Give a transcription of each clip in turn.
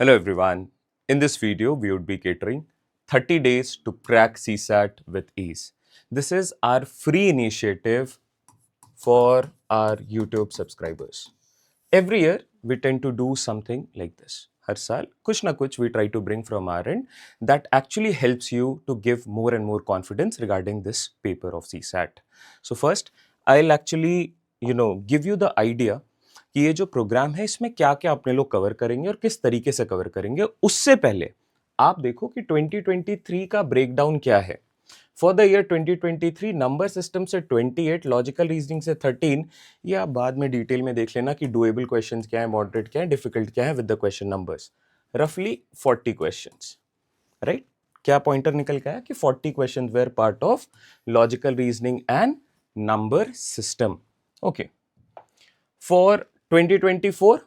Hello everyone. In this video, we would be catering 30 days to crack CSAT with ease. This is our free initiative for our YouTube subscribers. Every year, we tend to do something like this. हर साल कुछ ना कुछ we try to bring from our end that actually helps you to give more and more confidence regarding this paper of CSAT. So first, I'll actually give you the idea कि ये जो programme है इसमें क्या क्या अपने लोग cover करेंगे और किस तरीके से कवर करेंगे। उससे पहले आप देखो कि 2023 का ब्रेकडाउन क्या है। For the year 2023 number system से 28, लॉजिकल रीजनिंग से 13। ये आप बाद में डिटेल में देख लेना कि डुएबल क्वेश्चंस क्या है, मॉडरेट क्या है, डिफिकल्ट क्या है विद द क्वेश्चन नंबर्स। रफली 40 क्वेश्चंस, राइट। क्या पॉइंटर निकल गया कि 40 questions were part of logical reasoning and number system. Okay, for 2024,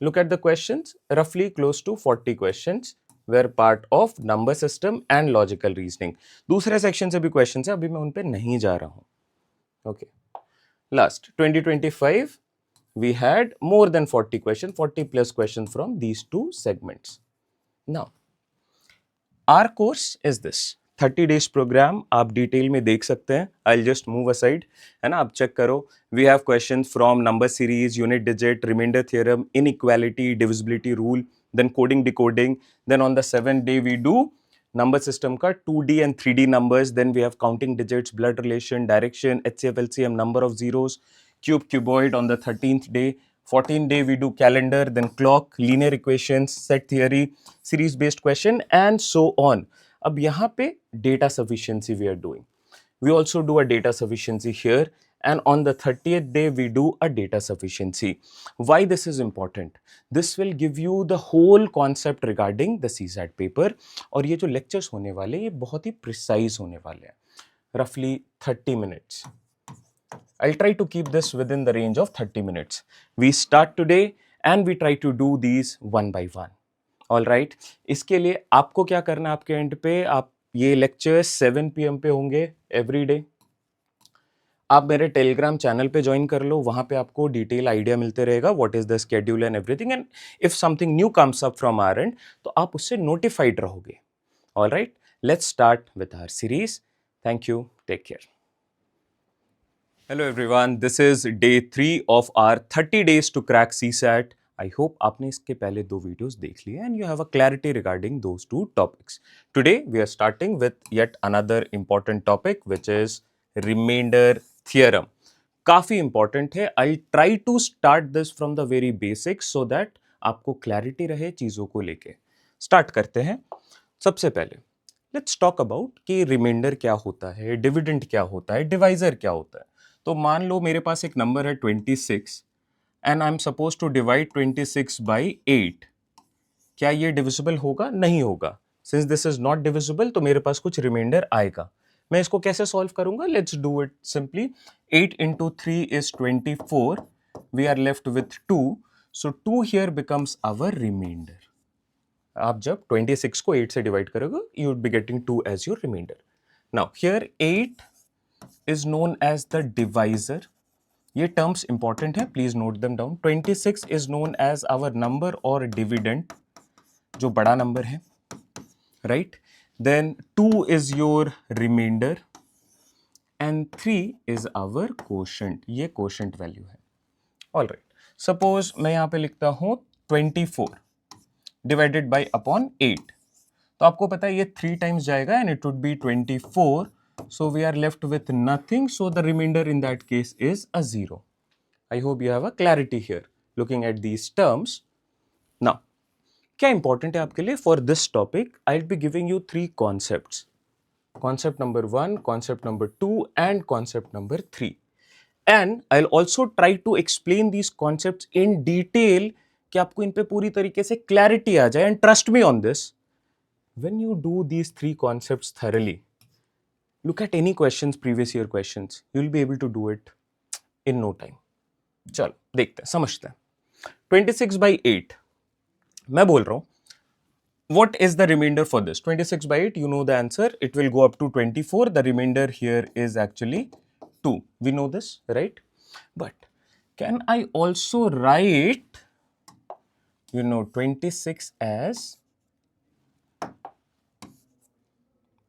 look at the questions. Roughly close to 40 questions were part of number system and logical reasoning. दूसरे section से भी questions है, अभी मैं उन पे नहीं जा रहा हूं। Okay, last 2025 we had more than 40 questions, 40 plus questions from these two segments. Now, our course is this 30 days program. आप डिटेल में देख सकते हैं। आई जस्ट मूव असाइड, है ना। आप चेक करो। We have questions from number series, unit digit, remainder theorem, inequality, divisibility rule, then coding decoding. Then on the 7th day we do number system का 2D and 3D numbers. Then we have counting digits, blood relation, direction, HCF, LCM, number of zeros, cube, cuboid on the 13th day. 14th day we do calendar, then clock, linear equations, set theory, series based question and so on. अब यहाँ पे data sufficiency we are doing. We also do a data sufficiency here, and on the 30th day we do a data sufficiency. Why this is important? This will give you the whole concept regarding the CSAT paper. और ये जो lectures होने वाले ये बहुत ही precise होने वाले हैं, roughly 30 minutes. I'll try to keep this within the range of 30 minutes. We start today and we try to do these one by one. All right. इसके लिए आपको क्या करना है, आपके एंड पे आप ये लेक्चर्स 7 PM पे होंगे एवरी डे। आप मेरे टेलीग्राम चैनल पे ज्वाइन कर लो, वहां पे आपको डिटेल आइडिया मिलते रहेगा what is the schedule and everything. And if something new comes up from our end तो आप उससे नोटिफाइड रहोगे। All right, let's start with our series. Thank you, take care. Hello everyone, this is day 3 of our 30 days to crack CSAT. I hope आपने इसके पहले दो videos देख लिए and you have a clarity regarding those two topics. Today we are starting with yet another important topic which is remainder theorem. काफी important है. I'll try to start this from the very basics so that आपको clarity रहे चीजों को लेके. Start करते हैं. सबसे पहले लेट्स टॉक अबाउट कि रिमाइंडर क्या होता है, डिविडेंड क्या होता है, डिवाइजर क्या होता है। तो मान लो मेरे पास एक नंबर है 26 and I am supposed to divide 26 by 8। क्या ये डिविजिबल होगा? नहीं होगा। Since this is not divisible तो मेरे पास कुछ रिमाइंडर आएगा। मैं इसको कैसे सॉल्व करूंगा? Let's do it simply. 8 into 3 is 24. We are left with 2. So 2 here becomes our remainder. आप जब 26 को 8 से डिवाइड करोगे you would be getting 2 as your remainder. Now here 8 is known as the divisor. ये terms important है, please note them down. 26 is known as our number or dividend, जो बड़ा number है, right? Then 2 is your remainder and 3 is our quotient. ये quotient value है. All right. Suppose मैं यहाँ पे लिखता हूँ 24 divided by upon 8. तो आपको पता है ये 3 times जाएगा and it would be 24. So we are left with nothing. So the remainder in that case is a 0. I hope you have a clarity here looking at these terms. Now, क्या important है आपके लिए? For this topic, I'll be giving you 3 concepts. Concept number 1, concept number 2, and concept number 3. And I'll also try to explain these concepts in detail कि आपको इन पे पूरी तरीके से clarity आ जाए. And trust me on this, when you do these 3 concepts thoroughly, look at any questions, previous year questions, you'll be able to do it in no time. चलो देखते हैं, समझते हैं। 26 by 8 मैं बोल रहा हूं what is the remainder for this? 26 by 8, you know the answer, it will go up to 24. The remainder here is actually 2. We know this, right? But can I also write you know 26 as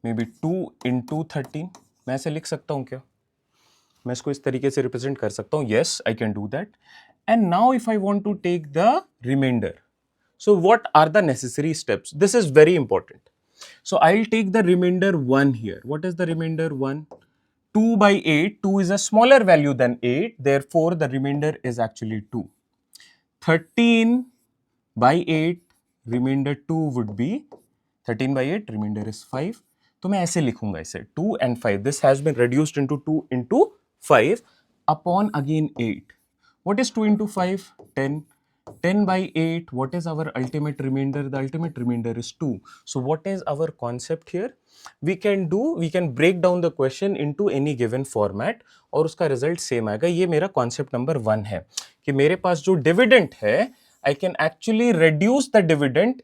maybe 2 into 13. मैं ऐसे लिख सकता हूँ क्या? मैं इसको इस तरीके से रिप्रेजेंट कर सकता हूँ. Yes, I can do that. And now if I want to take the remainder, so what are the necessary steps? This is very important. So I'll take the remainder 1 here. What is the remainder 1? 2 by 8. 2 is a smaller value than 8. Therefore, the remainder is actually 2. 13 by 8, remainder 2 would be 13 by 8, remainder is 5. तो मैं ऐसे लिखूंगा इसे 2 and 5. This has been reduced into 2 into 5 upon again 8. What is 2 into 5? 10. 10 by 8, what is our ultimate remainder? The ultimate remainder is 2. So what is our concept here? We can break down the question into any given format और उसका result same आएगा. ये मेरा concept number 1 है कि मेरे पास जो dividend है, I can actually reduce the dividend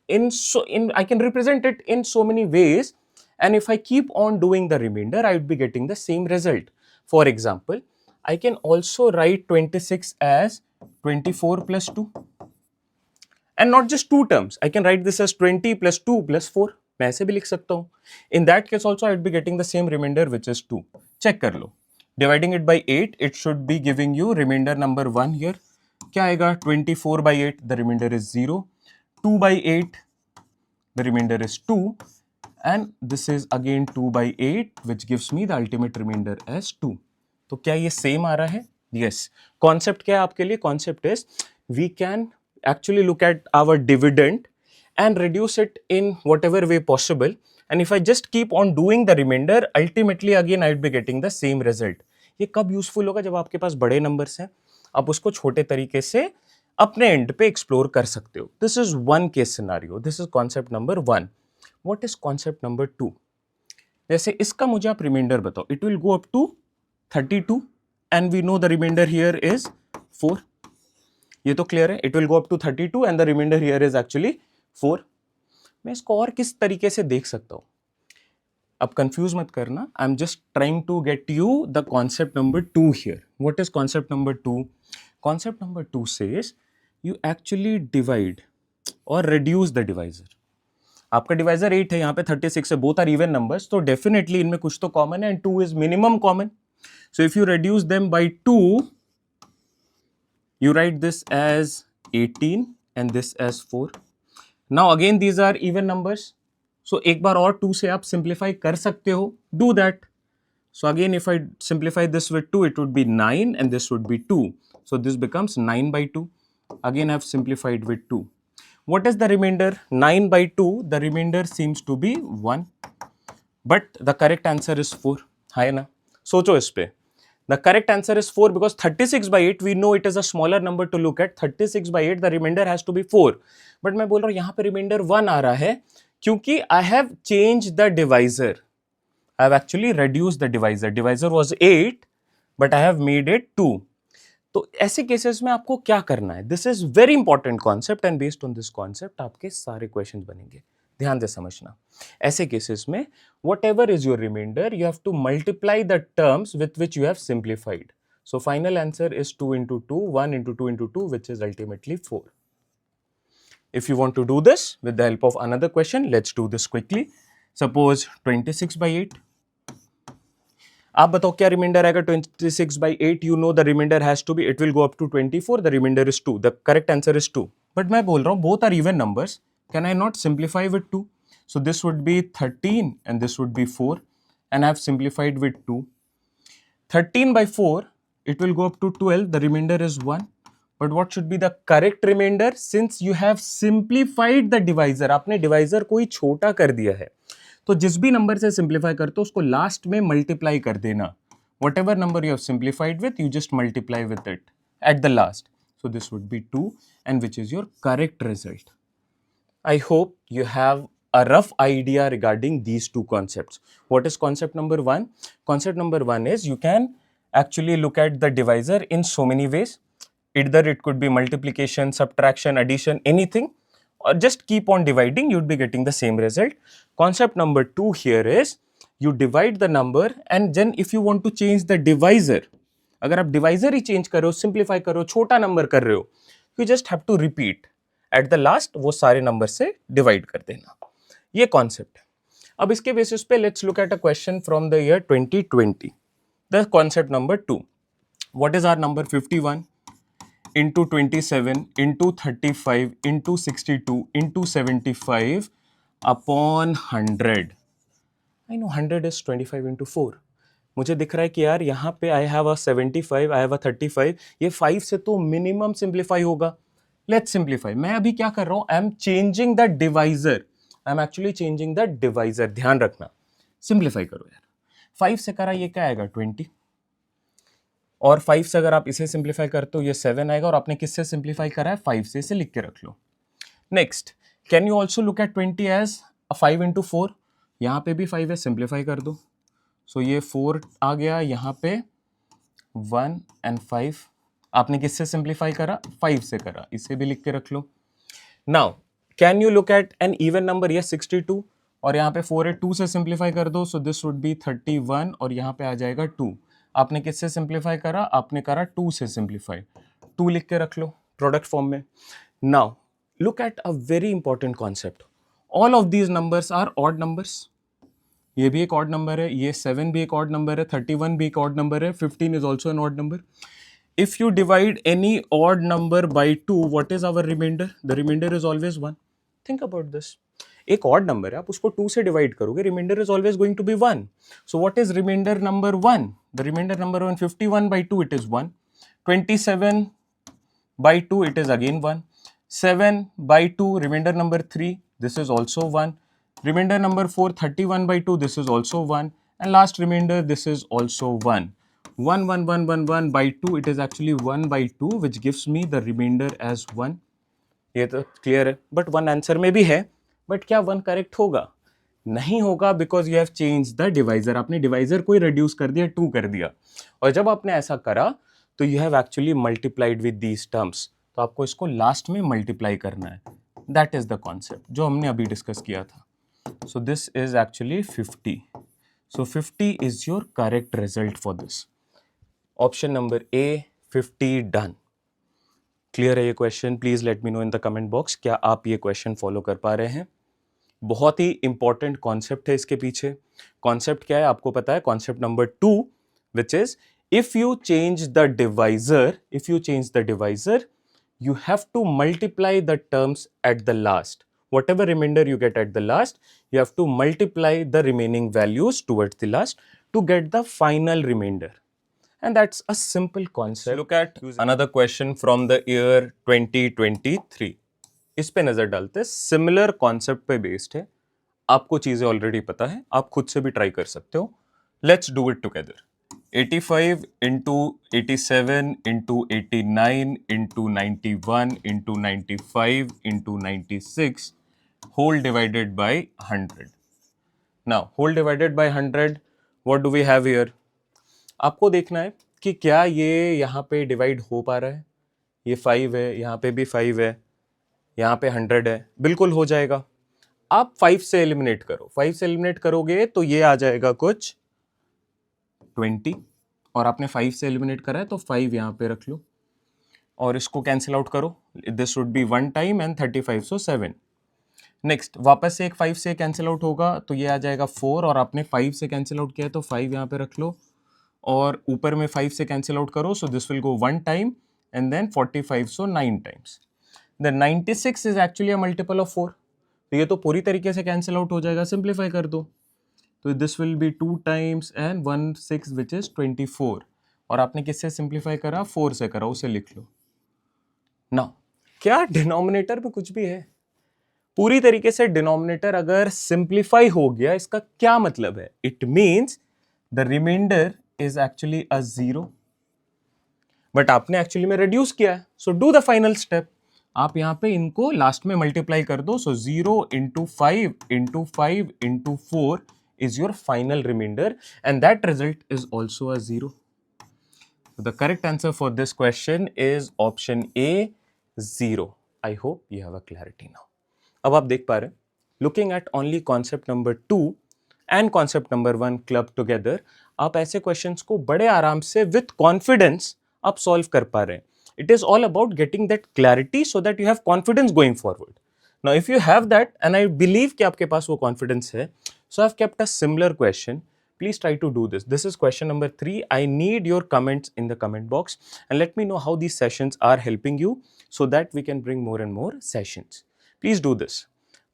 I can represent it in so many ways, and if I keep on doing the remainder, I would be getting the same result. For example, I can also write 26 as 24 plus 2, and not just two terms. I can write this as 20 plus 2 plus 4. मैं ऐसे भी लिख सकता हूँ. In that case also I would be getting the same remainder, which is 2. Check कर लो. Dividing it by 8, it should be giving you remainder number 1 here. क्या आएगा? 24 by 8, the remainder is 0. 2 by 8, the remainder is 2. And this is again 2 by 8, which gives me the ultimate remainder as 2. तो क्या ये same आ रहा है? Yes. Concept क्या है आपके लिए? Concept is we can actually look at our dividend and reduce it in whatever way possible. And if I just keep on doing the remainder, ultimately again I will be getting the same result. ये कब useful होगा? जब आपके पास बड़े numbers हैं, आप उसको छोटे तरीके से अपने एंड पे एक्सप्लोर कर सकते हो. This is one case scenario. This is concept number 1. What is concept number 2? जैसे इसका मुझे आप रिमाइंडर बताओ. It will go up to 32 and we know the remainder here is 4. ये तो क्लियर है. It will go up to 32 and the remainder here is actually 4. मैं इसको और किस तरीके से देख सकता हूं? अब कंफ्यूज मत करना. I am just trying to get you the concept number 2 here. What is concept number 2? Concept number 2 says you actually divide or reduce the divisor. आपका डिवाइजर 8 है, यहाँ पे 36 है, both are even numbers, तो definitely इनमें कुछ तो common है, and 2 is minimum common. So if you reduce them by 2, you write this as 18 and this as 4. Now again these are even numbers, so एक बार और 2 से आप simplify कर सकते हो. Do that. So again if I simplify this with 2, it would be 9 and this would be 2. So this becomes 9 by 2. Again I have simplified with 2. What is the remainder? 9 by 2, the remainder seems to be 1. But the correct answer is 4. है ना? सोचो इस पे. The correct answer is 4 because 36 by 8, we know it is a smaller number to look at. 36 by 8, the remainder has to be 4. But मैं बोल रहा हूँ यहाँ पे remainder 1 आ रहा है क्योंकि I have changed the divisor. I have actually reduced the divisor. Divisor was 8, but I have made it 2. तो ऐसे केसेस में आपको क्या करना है? This is very important concept and based on this concept आपके सारे क्वेश्चंस बनेंगे. ध्यान से समझना. ऐसे केसेस में whatever is your remainder, you have to multiply the terms with which you have simplified. So final answer is 2 into 2, 1 into 2 into 2, which is ultimately 4. If you want to do this with the help of another question, let's do this quickly. Suppose 26 by 8. आप बताओ क्या reminder आएगा? 26 by 8, you know the remainder has to be, it will go up to 24, the remainder is 2. The correct answer is 2. But मैं बोल रहा हूँ both are even numbers. Can I not simplify with 2? So this would be 13 and this would be 4, and I have simplified with 2. 13 by 4, it will go up to 12, the remainder is 1. But what should be the correct remainder? Since you have simplified the divisor, आपने divisor को ही छोटा कर दिया है, तो जिस भी number से सिंप्लीफाई करते हो उसको लास्ट में मल्टीप्लाई कर देना. What ever number you have simplified with, you just multiply with it at the last. So this would be 2 and which is your correct result. I hope you have a rough idea regarding these two concepts. What is concept number 1? Concept number 1 is you can actually look at the divisor in so many ways. Either it could be multiplication, subtraction, addition, anything, or just keep on dividing, you'd be getting the same result. Concept number 2 here is you divide the number and then if you want to change the divisor, अगर आप divisor ही change कर रहे हो, simplify कर रहे हो, छोटा number कर रहे हो, you just have to repeat. At the last वो सारे नंबर से डिवाइड कर देना, ये कॉन्सेप्ट है। अब इसके बेसिस पे let's look at a question from the year 2020, the concept number 2. What is our number? 51 into 27 into 35 into 62 into 75 upon 100. I know 100 is 25 into 4. मुझे दिख रहा है कि यार यहाँ पे I have a 75, I have a 35, ये 5 से तो मिनिमम सिंप्लीफाई होगा. Let's simplify. मैं अभी क्या कर रहा हूँ? I am changing the divisor. I am actually changing the divisor. ध्यान रखना, सिंप्लीफाई करो यार. 5 से करा ये क्या आएगा? 20. और 5 से अगर आप इसे सिंप्लीफाई करते हो ये 7 आएगा. और आपने किससे सिंप्लीफाई करा है? 5 से. इसे लिख के रख लो. Next, can you also look at 20 as 5 into 4. यहाँ पे भी 5 है, सिंप्लीफाई कर दो. सो ये 4 आ गया, यहाँ पे 1 एंड 5. आपने किससे सिंप्लीफाई करा? 5 से करा. इसे भी लिख के रख लो. Now can you look at an even number? ये 62 और यहाँ पे 4 है, 2 से सिंप्लीफाई कर दो. सो दिस वुड बी 31 और यहाँ पे आ जाएगा 2. आपने किससे सिंप्लीफाई करा? आपने करा 2 से सिंप्लीफाई. 2 लिख के रख लो प्रोडक्ट फॉर्म में. Now look at a very important concept. All of these numbers are odd numbers. ये भी एक ऑड नंबर है, ये 7 भी एक ऑड नंबर है, 31 भी एक ऑड नंबर है, 15 is also an odd number. If you divide any odd number by 2, what is our remainder? The remainder is always 1. Think about this. एक odd number है, आप उसको 2 से divide करोगे, remainder is always going to be 1. So what is remainder number 1? The remainder number 1, 51 by 2, it is 1. 27 by 2, it is again 1. 7 by 2, remainder number 3, this is also 1. Remainder number 4, 31 by 2, this is also 1. And last remainder, this is also 1. 1 1 1 1 1 by 2, it is actually 1 by 2 which gives me the remainder as 1. ये तो clear है. But 1 answer में भी है, but क्या 1 correct होगा? नहीं होगा, because you have change the divisor. आपने डिवाइजर को ही रिड्यूस कर दिया, 2 कर दिया. और जब आपने ऐसा करा तो you have actually multiplied with these terms. तो आपको इसको लास्ट में मल्टीप्लाई करना है. दैट इज द कॉन्सेप्ट जो हमने अभी डिस्कस किया था. So this is actually 50. So 50 is your correct result for this. Option number A, 50 done. Clear है ये question? Please let me no in the comment box, क्या आप ये क्वेश्चन फॉलो कर पा रहे हैं? बहुत ही इंपॉर्टेंट कॉन्सेप्ट है इसके पीछे. कॉन्सेप्ट क्या है आपको पता है? Concept number 2 which is if you change the divisor you have to multiply the terms at the last. Whatever remainder you get at the last, you have to multiply the remaining values towards the last to get the final remainder. And that's a simple concept. Look at another question from the year 2023. इस पे नजर डालते हैं. Similar concept पे based है. आपको चीजें already पता है, आप खुद से भी ट्राई कर सकते हो. Let's do it together. 85 into 87 into 89 into 91 into 95 into 96 whole divided by 100. Now whole divided by 100, what do we have here? आपको देखना है कि क्या ये यहाँ पे डिवाइड हो पा रहा है. ये 5 है, यहाँ पे भी 5 है, यहाँ पे 100 है. बिल्कुल हो जाएगा. आप 5 से एलिमिनेट करो. 5 से एलिमिनेट करोगे तो ये आ जाएगा कुछ 20. और आपने 5 से एलिमिनेट करा है तो 5 यहाँ पे रख लो और इसको कैंसिल आउट करो. This would be 1 time and 35, so 7. Next वापस से एक 5 से कैंसिल आउट होगा तो ये आ जाएगा 4. और आपने 5 से कैंसिल आउट किया तो 5 यहाँ पे रख लो और ऊपर में 5 से कैंसिल आउट करो. So this will go 1 time and then 45, so 9 times. Then 96 is actually a multiple of 4. तो ये तो पूरी तरीके से कैंसिल आउट हो जाएगा. सिंप्लीफाई कर दो तो this will be 2 times and 1 6 which is 24. और आपने किससे सिंप्लीफाई करा? 4 से करा. उसे लिख लो. नाउ क्या डिनोमिनेटर में कुछ भी है? पूरी तरीके से डिनोमिनेटर अगर सिंप्लीफाई हो गया, इसका क्या मतलब है? It means the reminder is actually a 0. But आपने एक्चुअली में रिड्यूस किया है. So do the final step. आप यहाँ पे इनको लास्ट में मल्टीप्लाई कर दो. So 0 into 5 into 5 into 4 is your final remainder, and that result is also a 0. So the correct answer for this question is option A, 0. I hope you have a clarity now. अब आप देख पा रहे हैं, looking at only concept number 2 and concept number 1 clubbed together, आप ऐसे questions को बड़े आराम से with confidence आप solve कर पा रहे हैं. It is all about getting that clarity so that you have confidence going forward. Now, if you have that, and I believe कि आपके पास वो confidence है, so I've kept a similar question. Please try to do this. This is question number 3. I need your comments in the comment box and let me know how these sessions are helping you so that we can bring more and more sessions. Please do this.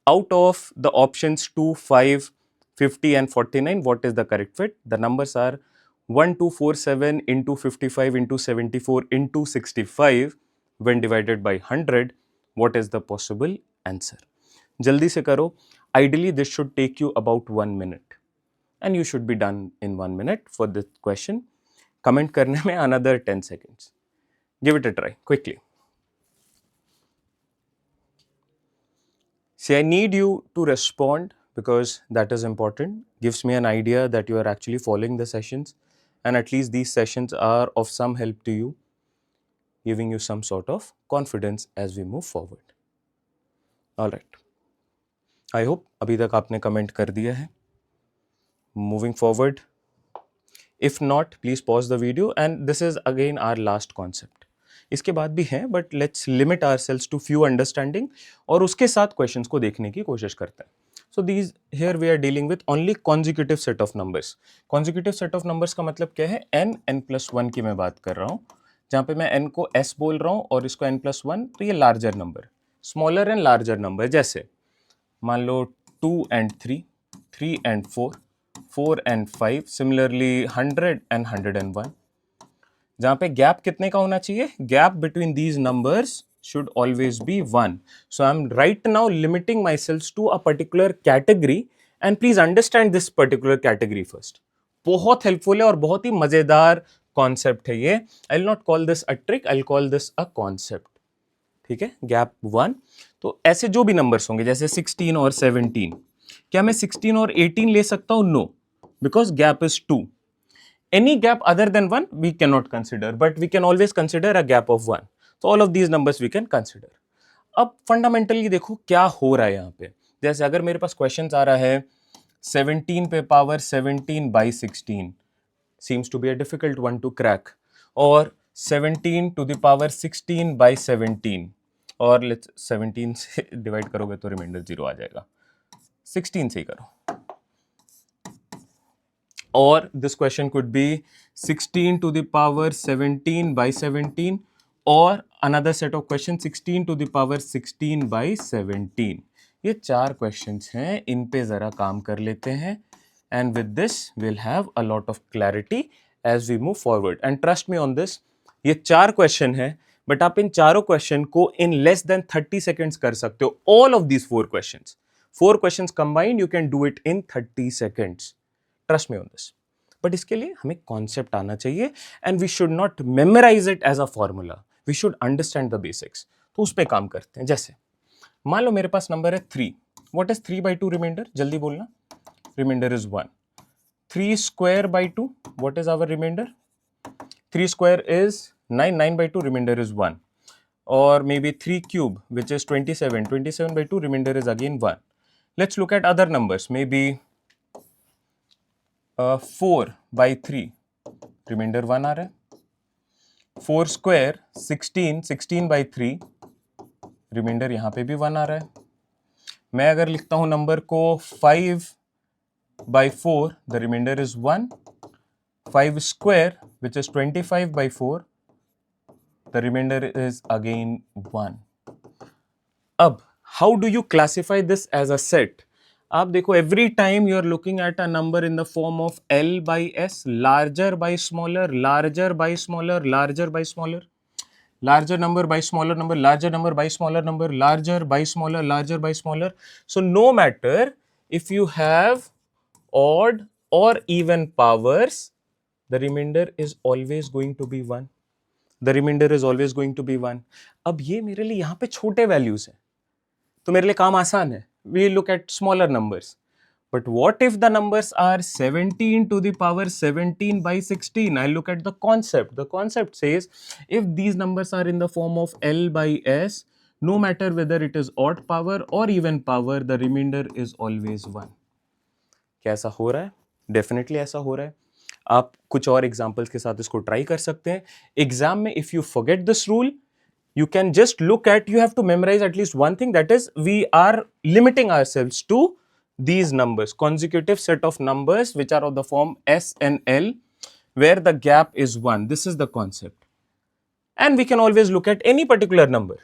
Out of the options 2, 5, 50 and 49, what is the correct fit? The numbers are 1247 into 55 into 74 into 65 when divided by 100. What is the possible answer? Jaldi se karo. Ideally, this should take you about 1 minute. And you should be done in 1 minute for this question. Comment करने में another 10 seconds. Give it a try quickly. See, I need you to respond because that is important. Gives me an idea that you are actually following the sessions and at least these sessions are of some help to you, giving you some sort of confidence as we move forward. All right. I hope अभी तक आपने comment कर दिया है. Moving forward, if not, please pause the video and this is again our last concept. इसके बाद भी हैं but let's limit ourselves to few understanding और उसके साथ questions को देखने की कोशिश करते हैं. So these here we are dealing with only consecutive set of numbers. Consecutive set of numbers का मतलब क्या है? n, n+1 की मैं बात कर रहा हूँ जहाँ पे मैं n को s बोल रहा हूँ और इसको n+1 तो ये larger number, smaller and larger number जैसे मान लो 2 and 3, 3 and 4, 4 and 5, similarly 100 and 101. जहाँ पे गैप कितने का होना चाहिए? Gap between these numbers should always be 1. So I'm right now limiting myself to a particular category and please understand this particular category first. बहुत helpful है और बहुत ही मजेदार concept है ये. I'll not call this a trick, I'll call this a concept. ठीक है, gap 1. तो ऐसे जो भी नंबर्स होंगे जैसे 16 और 17, क्या मैं 16 और 18 ले सकता हूं? No, because gap is 2. Any gap other than 1 we cannot consider, but we can always consider a gap of 1. So all of these numbers we can consider. अब फंडामेंटली देखो क्या हो रहा है यहाँ पे. जैसे अगर मेरे पास क्वेश्चन आ रहा है 17 पे power 17 by 16 seems to be a difficult one to crack, or 17 to the power 16 by 17, और let's 17 से डिवाइड करोगे तो रिमाइंडर 0 आ जाएगा. 16 से ही करो. Or this question could be 16 to the power 17 by 17, or another set of questions 16 to the power 16 by 17. ये 4 questions हैं, इन पे ज़रा काम कर लेते हैं and with this we'll have a lot of clarity as we move forward. And trust me on this, ये 4 question हैं but आप इन चारों question को in less than 30 seconds कर सकते हो. All of these 4 questions. 4 questions combined you can do it in 30 seconds. Trust me on this. But इसके लिए हमें कॉन्सेप्ट आना चाहिए and we should not memorise it as a formula, we should understand the basics. तो उस पर काम करते हैं. जैसे मान लो मेरे पास नंबर है 3. What is 3/2 remainder? जल्दी बोलना. Remainder is 1. 3 square by 2, what is our remainder? 3 square is 9, 9/2 remainder is 1. Or maybe 3 cube which is 27, 27/2 remainder is again 1. Let's look at other numbers. Maybe 4 by 3 reminder 1 आ रहा है. 4 square 16, 16 by 3 reminder यहाँ पे भी 1 आ रहा है. मैं अगर लिखता हूँ नंबर को 5 by 4, the reminder is 1. 5 square which is 25 by 4, the reminder is again 1. अब how do you classify this as a set? आप देखो every time you are looking at a number in the form of L by S, larger by smaller, larger by smaller, larger by smaller, larger number by smaller number, larger number by smaller number, larger by smaller, larger by smaller. So no matter if you have odd or even powers, the remainder is always going to be 1. The remainder is always going to be 1. अब ये मेरे लिए यहाँ पे छोटे values हैं तो मेरे लिए काम आसान है. We look at smaller numbers. But what if the numbers are 17 to the power 17 by 16? I look at the concept. The concept says if these numbers are in the form of L by S, no matter whether it is odd power or even power, the remainder is always 1. क्या ऐसा हो रहा है? Definitely ऐसा हो रहा है. आप कुछ और एग्जाम्पल्स के साथ इसको ट्राई कर सकते हैं. एग्जाम में if you forget this rule, you can just look at, you have to memorize at least one thing, that is we are limiting ourselves to these numbers, consecutive set of numbers which are of the form S and L where the gap is 1. This is the concept. And we can always look at any particular number.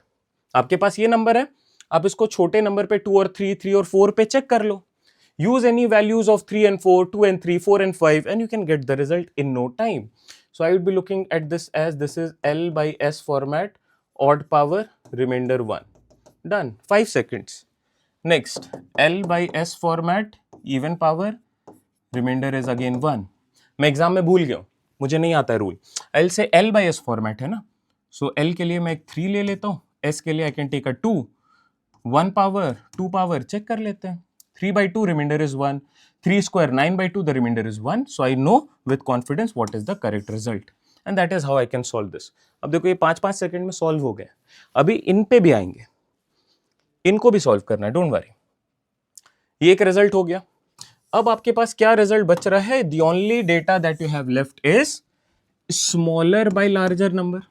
आपके पास ये number है, आप इसको छोटे number पे 2 और 3, 3 और 4 पे चेक कर लो. Use any values of 3 and 4, 2 and 3, 4 and 5, and you can get the result in no time. So I would be looking at this as this is L by S format, odd power, remainder 1. Done. 5 seconds. Next, L by S format, even power, remainder is again 1. मैं exam में भूल गया हूँ, मुझे नहीं आता है rule. L से L by S format है ना, so L के लिए मैं एक 3 ले लेता हूँ, S के लिए I can take a 2, 1 power, 2 power, check कर लेते हैं. 3 by 2, remainder is 1. 3 square, 9 by 2, the remainder is 1. So I know with confidence what is the correct result. And that is how I can solve this. अब देखो ये 5-5 second में solve हो गए. अभी इन पे भी आएंगे, इनको भी सॉल्व करना है, डोंट वरी. ये एक रिजल्ट हो गया. अब आपके पास क्या रिजल्ट बच रहा है? The only data that you have left is smaller by larger number.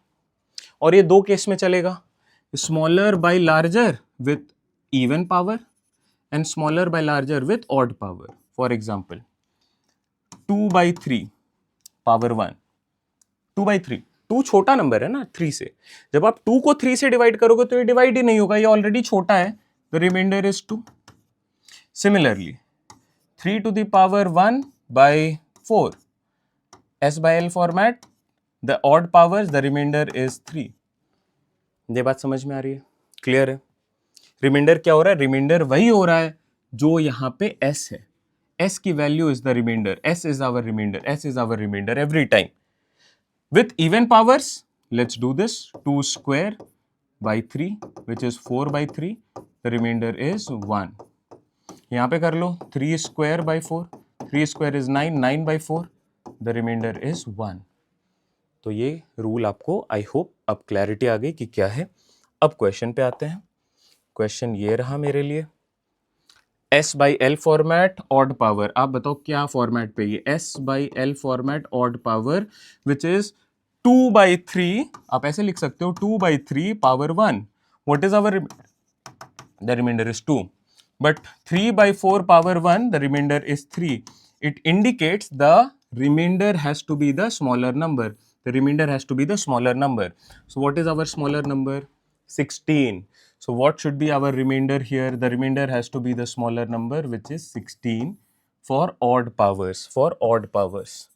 और ये दो केस में चलेगा, smaller by larger with even power and smaller by larger with odd power. For example, 2 by 3 power 1. 2 by 3, 2 छोटा number है ना 3 से. जब आप 2 को 3 से डिवाइड करोगे तो ये डिवाइड ही नहीं होगा, ये ऑलरेडी छोटा है. The remainder is 2. Similarly, 3 to the power 1 by 4. S by L format, the odd powers, the remainder is 3. ये बात समझ में आ रही है? क्लियर है? रिमाइंडर क्या हो रहा है? रिमाइंडर वही हो रहा है जो यहाँ पे S है. S की value is the remainder. S is our remainder. S is our remainder every time. With even powers, let's do this. 2 square by 3 which is 4 by 3. The remainder is 1. यहाँ पे कर लो 3 square by 4. 3 square is 9. 9 by 4. The remainder is 1. तो ये rule आपको I hope अब clarity आ गई कि क्या है. अब क्वेश्चन पे आते हैं. क्वेश्चन ये रहा मेरे लिए. S by L format odd power. आप बताओ क्या फॉर्मेट पे ये S by L format odd power which is 2 by 3. आप ऐसे लिख सकते हो 2 by 3 power 1. What is our the remainder is 2. But 3 by 4 power 1, the remainder is 3. It indicates the remainder has to be the smaller number. The remainder has to be the smaller number. So what is our smaller number? 16. So what should be our remainder here? The remainder has to be the smaller number, which is 16 for odd powers. For odd powers.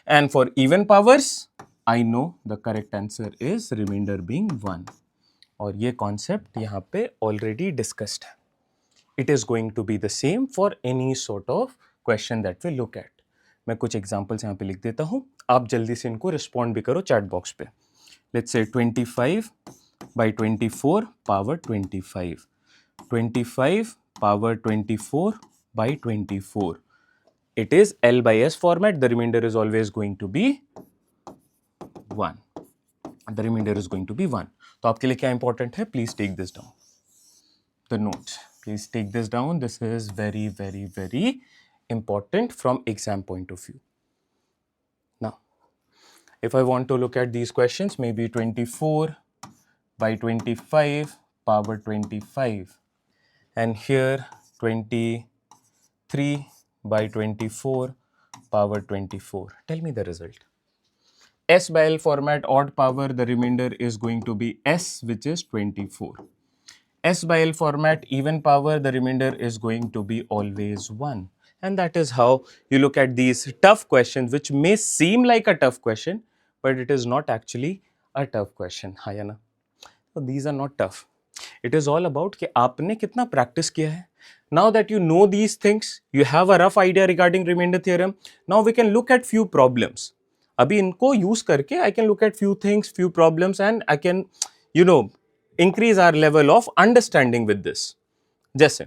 And for even powers, I know the correct answer is remainder being 1. और ये concept यहाँ पे already discussed है. It is going to be the same for any sort of question that we look at. मैं कुछ examples यहाँ पे लिख देता हूँ, आप जल्दी से इनको respond भी करो chat box पे. Let's say 25 by 24 power 25. 25 power 24 by 24. It is L by S format. The remainder is always going to be 1. The remainder is going to be 1. तो आपके लिए क्या important है? Please take this down. The note. Please take this down. This is very, very, very important from exam point of view. Now, if I want to look at these questions, maybe 24 by 25 power 25. And here 23 by 24 power 24. Tell me the result. S by L format odd power, the remainder is going to be S, which is 24. S by L format even power, the remainder is going to be always 1. And that is how you look at these tough questions, which may seem like a tough question, but it is not actually a tough question. हाँ या ना? So these are not tough. It is all about कि आपने कितना practice किया है. Now that you know these things, you have a rough idea regarding remainder theorem. Now we can look at few problems. अभी इनको use करके I can look at few things, few problems, and I can, increase our level of understanding with this. जैसे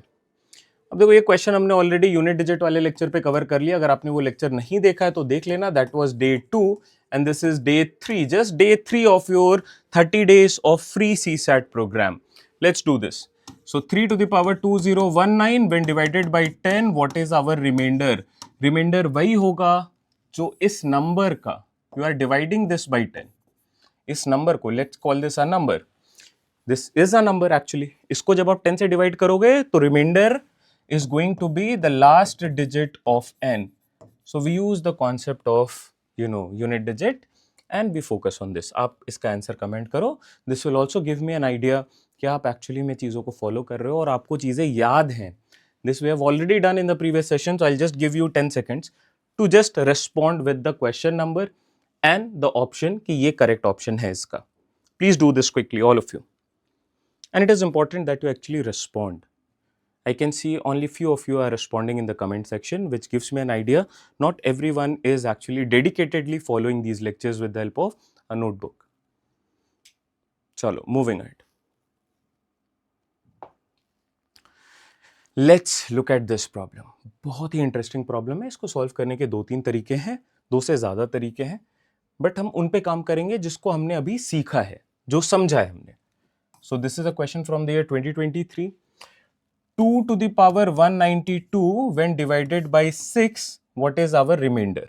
अब देखो ये question हमने already unit digit वाले lecture पे कवर कर लिया. अगर आपने वो लेक्चर नहीं देखा है तो देख लेना. That was day 2 and this is day 3, just day 3 of your 30 days of free CSAT program. Let's do this. So 3 to the power 2019 when divided by 10, what is our remainder? Remainder वही होगा जो इस number का you are dividing this by 10, इस नंबर को let's call this a number, this is a number actually, इसको जब आप 10 से डिवाइड करोगे तो remainder is going to be the last digit of n. So we use the concept of unit digit and we focus on this. आप इसका answer comment करो. This will also give me an idea कि आप actually में चीज़ों को follow कर रहे हो और आपको चीज़ें याद हैं. This we have already done in the previous session, so I'll just give you 10 seconds to just respond with the question number and the option कि ये correct option है इसका. Please do this quickly, all of you. And it is important that you actually respond. I can see only few of you are responding in the comment section, which gives me an idea. Not everyone is actually dedicatedly following these lectures with the help of a notebook. Chalo, moving ahead. Let's look at this problem. बहुत ही interesting problem है. इसको solve करने के 2-3 तरीके हैं, 2 से ज़्यादा तरीके हैं, but हम उन पे काम करेंगे जिसको हमने अभी सीखा है, जो समझा है हमने. So this is a question from the year 2023. 2 to the power 192 when divided by 6, what is our remainder?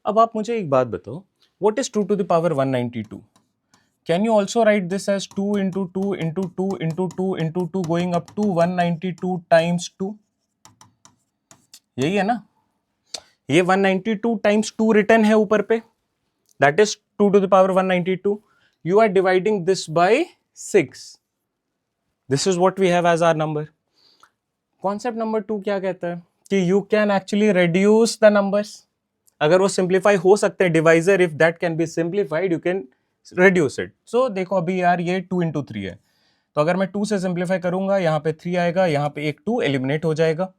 अब आप मुझे एक बात बताओ, what is 2 to the power 192? Can you also write this as 2 into 2 into 2 into 2 into 2 going up to 192 times 2? यही है ना? ये 192 times 2 written है ऊपर पे. That is 2 to the power 192. You are dividing this by 6. This is what we have as our number. Concept number 2 क्या कहता है कि you can actually reduce the numbers. अगर वो सिंप्लीफाई हो सकते हैं, divisor if that can be simplified you can reduce it. So देखो अभी यार ये 2 into 3 है, तो अगर मैं 2 से सिंप्लीफाई करूंगा, यहाँ पे 3 आएगा, यहाँ पे एक 2 एलिमिनेट हो जाएगा.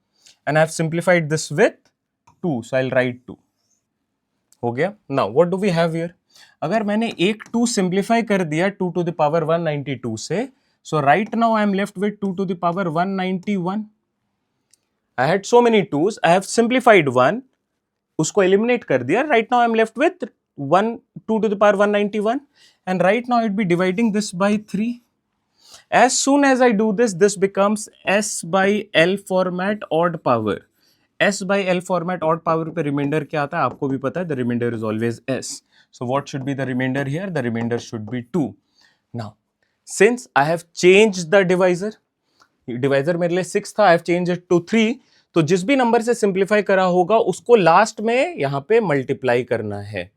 And I have simplified this with 2, so I will write 2. हो गया. Now what do we have here? अगर मैंने एक 2 सिंप्लीफाई कर दिया 2 to the power 192 से, so right now I am left with 2 to the power 191. I had so many 2s, I have simplified 1, उसको eliminate कर दिया. Right now I am left with 2 to the power 191, and right now I'd be dividing this by 3. As soon as I do this, this becomes S by L format odd power. S by L format odd power पे remainder क्या आता है आपको भी पता है, the remainder is always S. So what should be the remainder here? The remainder should be 2. Now, since I have changed the divisor, divisor मेरे लिए 6 था, I have change it to 3, तो जिस भी नंबर से सिंप्लीफाई करा होगा उसको लास्ट में यहां पे मल्टीप्लाई करना है.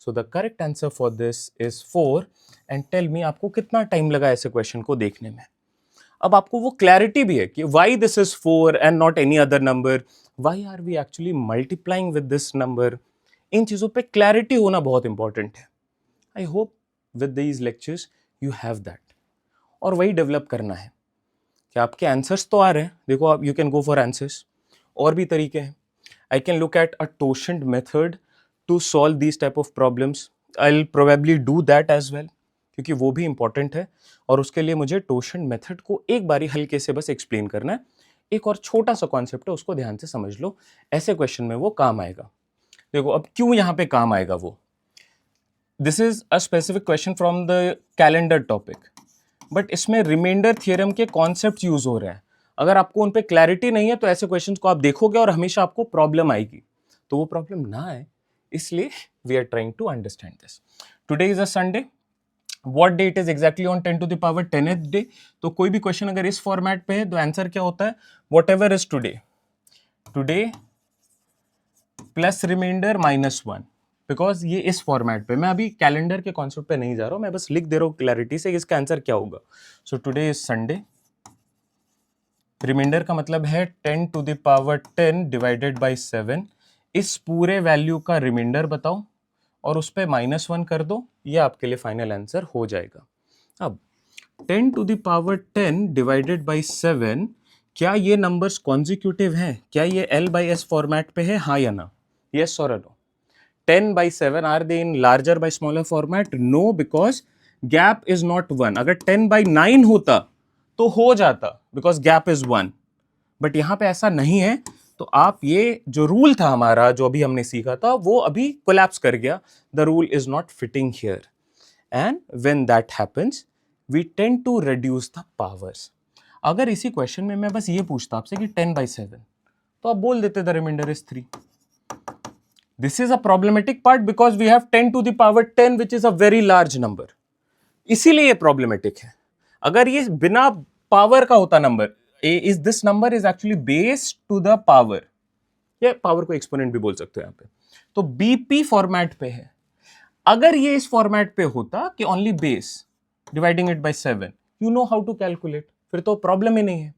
So the correct answer for this is 4. And tell me आपको कितना टाइम लगा ऐसे क्वेश्चन को देखने में. अब आपको वो क्लैरिटी भी है कि why this is 4 and not any other number, why are we actually multiplying with this number. इन चीजों पे क्लैरिटी होना बहुत इंपॉर्टेंट है. I hope with these lectures you have that, और वही डेवलप करना है कि आपके आंसर्स तो आ रहे हैं. देखो आप, you can go for answers. और भी तरीके हैं. I can look at a totient method to solve these type of problems. I will probably do that as well, क्योंकि वो भी इंपॉर्टेंट है. और उसके लिए मुझे टोशेंट मेथड को एक बारी हल्के से बस एक्सप्लेन करना है. एक और छोटा सा कॉन्सेप्ट है, उसको ध्यान से समझ लो, ऐसे क्वेश्चन में वो काम आएगा. देखो अब क्यों यहाँ पे काम आएगा वो. This is a specific question from the calendar topic, but इसमें रिमाइंडर थियरम के कॉन्सेप्ट यूज हो रहे हैं. अगर आपको उन पे क्लैरिटी नहीं है तो ऐसे क्वेश्चंस को आप देखोगे और हमेशा आपको प्रॉब्लम आएगी. तो वो प्रॉब्लम ना आए इसलिए we are trying to understand this. Today is a Sunday. What day it is exactly on 10 to the power 10th day. तो कोई भी क्वेश्चन अगर इस फॉर्मेट पे है तो आंसर क्या होता है, whatever is today, today plus remainder -1. Because ये इस फॉर्मेट पे, मैं अभी कैलेंडर के कॉन्सेप्ट पे नहीं जा रहा हूं, मैं बस लिख दे रहा हूं क्लैरिटी से इसका आंसर क्या होगा. So today is Sunday. Remainder का मतलब है 10 to the power 10 divided by 7. इस पूरे वैल्यू का रिमाइंडर बताओ और उस पर -1 कर दो, ये आपके लिए फाइनल आंसर हो जाएगा. अब 10 to the power 10 divided by 7, क्या ये नंबर्स कॉन्जिक्यूटिव हैं? क्या ये L by S फॉर्मेट पे है, हाँ या ना? यस और no. 10 by 7 are they in larger by smaller format? No, because gap is not 1. अगर 10 by 9 होता तो हो जाता, बिकॉज गैप इज 1. बट यहां पे ऐसा नहीं है. तो आप ये जो रूल था हमारा, जो अभी हमने सीखा था, वो अभी कोलैप्स कर गया. The rule is not fitting here. And when that happens we tend to reduce the powers. अगर इसी क्वेश्चन में मैं बस ये पूछता आपसे कि 10 by 7, तो आप बोल देते the reminder is 3. This is a problematic part because we have 10 to the power 10 which is a very large number. इसीलिए ये problematic है. अगर ये बिना पावर का होता number, is this number is actually base to the power, या power को एक्सपोनेंट भी बोल सकते हो यहाँ पे. तो BP फॉर्मेट पे है. अगर ये इस फॉर्मेट पे होता कि only base dividing it by 7, you know how to calculate, फिर तो प्रॉब्लम ही नहीं है.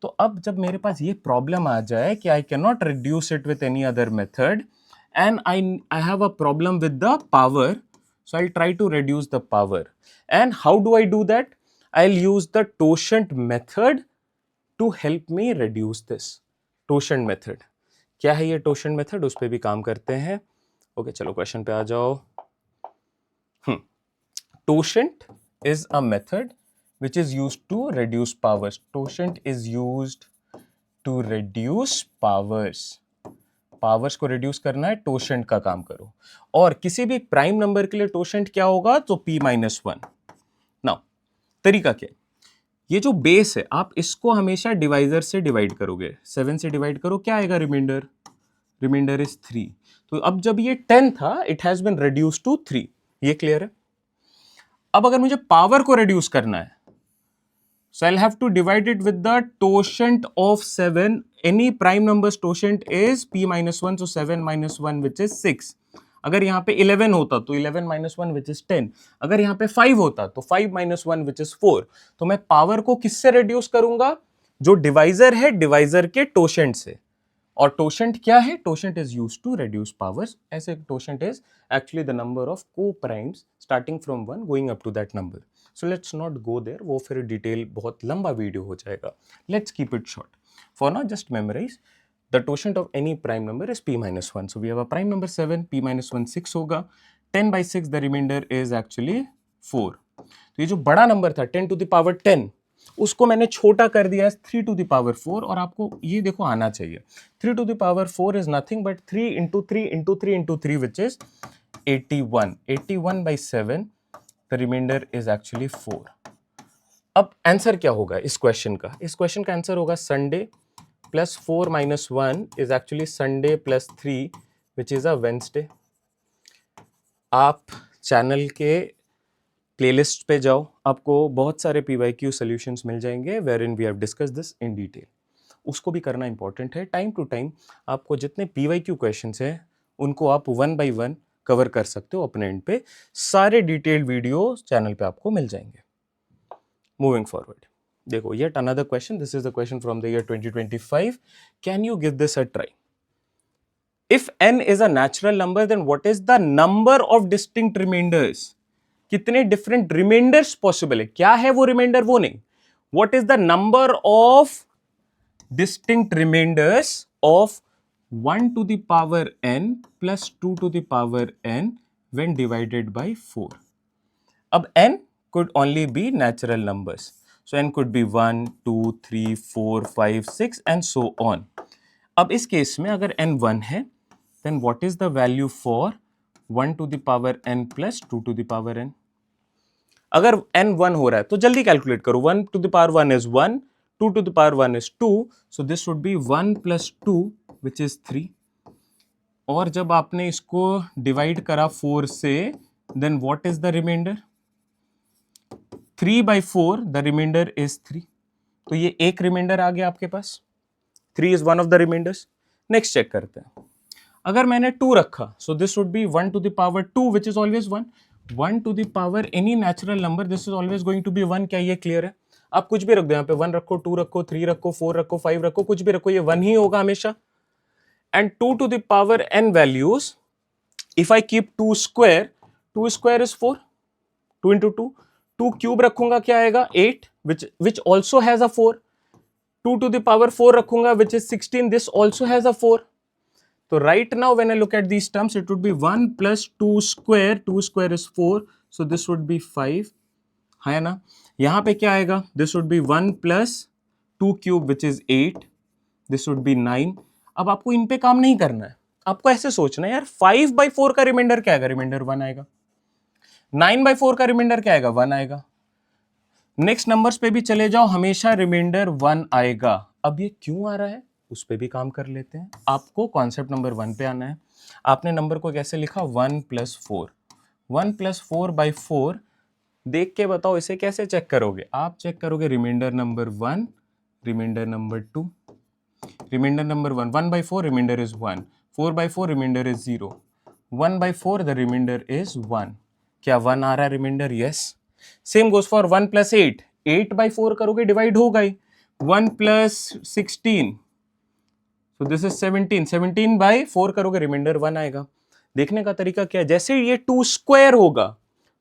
तो अब जब मेरे पास ये प्रॉब्लम आ जाए कि I can not reduce it with any other method and I have a problem with the power, so I'll try to reduce the power. And how do I do that? I'll use the totient method to help me reduce this. Totient method क्या है ये totient method, उस पर भी काम करते हैं. Okay चलो क्वेश्चन पे आ जाओ. Totient is a method which is used to reduce powers. Totient is used to reduce powers. Powers को रिड्यूस करना है, टोशेंट का काम करो. और किसी भी प्राइम नंबर के लिए टोशेंट क्या होगा, तो p-1. नाउ तरीका क्या, ये जो बेस है आप इसको हमेशा डिवाइजर से डिवाइड करोगे. 7 से डिवाइड करो, क्या आएगा रिमाइंडर, रिमाइंडर इज 3. तो अब जब ये 10 था it has been reduce to 3. ये क्लियर है. अब अगर मुझे पावर को रिड्यूस करना है, so I'll have to divide it with the totient of 7. Any prime number's totient is p-1, so 7 minus 1 which is 6. अगर यहाँ पे 11 होता तो 11 minus 1 which is 10. अगर यहाँ पे 5 होता तो 5 minus 1 which is 4. तो मैं पावर को किससे रिड्यूस करूंगा, जो डिवाइजर है डिवाइजर के टोशेंट से. और टोशेंट क्या है, totient is used to reduce powers. ऐसे totient is actually the number of coprimes starting from 1 going up to that number. So let's not go there, वो फिर डिटेल बहुत लंबा वीडियो हो जाएगा. Let's keep it short. For now just memorize the totient of any prime number is p-1. So we have a prime number 7, p-1 6 होगा. 10/6 the remainder is actually 4. तो ये जो बड़ा नंबर था 10 to the power 10, उसको मैंने छोटा कर दिया 3 to the power 4. और आपको ये देखो आना चाहिए, 3 to the power 4 is nothing but 3 into 3 into 3 into 3 which is 81. 81/7 the remainder is actually 4. अब आंसर क्या होगा इस क्वेश्चन का, इस क्वेश्चन का आंसर होगा Sunday plus 4 minus 1 is actually Sunday plus 3 which is a Wednesday. आप चैनल के प्लेलिस्ट पे जाओ, आपको बहुत सारे PYQ सॉल्यूशंस मिल जाएंगे wherein we have discuss this in detail. उसको भी करना इंपॉर्टेंट है. टाइम टू टाइम आपको जितने PYQ क्वेश्चंस हैं उनको आप 1 by 1 कवर कर सकते हो अपने एंड पे. सारे डिटेल्ड वीडियो चैनल पे आपको मिल जाएंगे. मूविंग फॉरवर्ड, देखो yet another question. This is the question from the year 2025. Can you give this a try. If n is a natural number then what is the number of distinct remainders. कितने different remainders possible है, क्या है वो remainder, वो नहीं. What is the number of distinct remainders of 1 to the power n plus 2 to the power n when divided by 4. अब n could only be natural numbers, so n could be 1 2 3 4 5 6 and so on. अब इस case में अगर n 1 है then what is the value for 1 to the power n plus 2 to the power n. अगर n 1 हो रहा है तो जल्दी कैलकुलेट करो. 1 to the power 1 is 1, 2 to the power 1 is 2, so this would be 1 plus 2 which is 3. और जब आपने इसको डिवाइड करा 4 से then what is the remainder, 3/4 the remainder is 3. तो ये एक रिमाइंडर आ गया आपके पास. 3 is one of the remainders. Next check करते हैं. अगर मैंने 2 रखा so this would be 1 to the power 2 which is always 1. 1 to the power any natural number this is always going to be 1. क्या ये क्लियर है. आप कुछ भी रख दो यहाँ पे, 1 रखो, 2 रखो, 3 रखो, 4 रखो, 5 रखो, कुछ भी रखो, ये 1 ही होगा हमेशा. And 2 to the power n values, if I keep 2 square, 2 square is 4, 2 into 2, 2 cube रखूंगा क्या आएगा 8 which also has a 4. 2 to the power 4 रखूंगा which is 16, this also has a 4. So right now when I look at these terms it would be 1 plus 2 square, 2 square is 4, so this would be 5. है ना. यहाँ पे क्या आएगा, this would be 1 plus 2 cube which is 8, this would be 9. अब आपको इन पे काम नहीं करना है, आपको ऐसे सोचना है यार 5/4 का रिमाइंडर क्या आएगा, रिमाइंडर 1 आएगा. 9/4 का रिमाइंडर क्या आएगा, 1 आएगा. नेक्स्ट नंबर्स पे भी चले जाओ, हमेशा रिमाइंडर 1 आएगा. अब ये क्यों आ रहा है, उस पर भी काम कर लेते हैं। आपको कॉन्सेप्ट नंबर 1 पे आना है। आपने नंबर को कैसे लिखा, 1 + 4, 1 + 4/4। देख के बताओ इसे कैसे चेक करोगे, आप चेक करोगे remainder number 1, remainder number 2, remainder number 1, 1/4 remainder is 1, 4/4 remainder is 0, 1/4 the reminder is 1। क्या 1 आ रहा है remainder? Yes. Same goes for 1 + 8, 8/4 करोगे डिवाइड होगा ही, 1 + 16, so this is 17, 17/4 करोगे रिमाइंडर 1 आएगा। देखने का तरीका क्या है, जैसे ये 2 स्क्वायर होगा,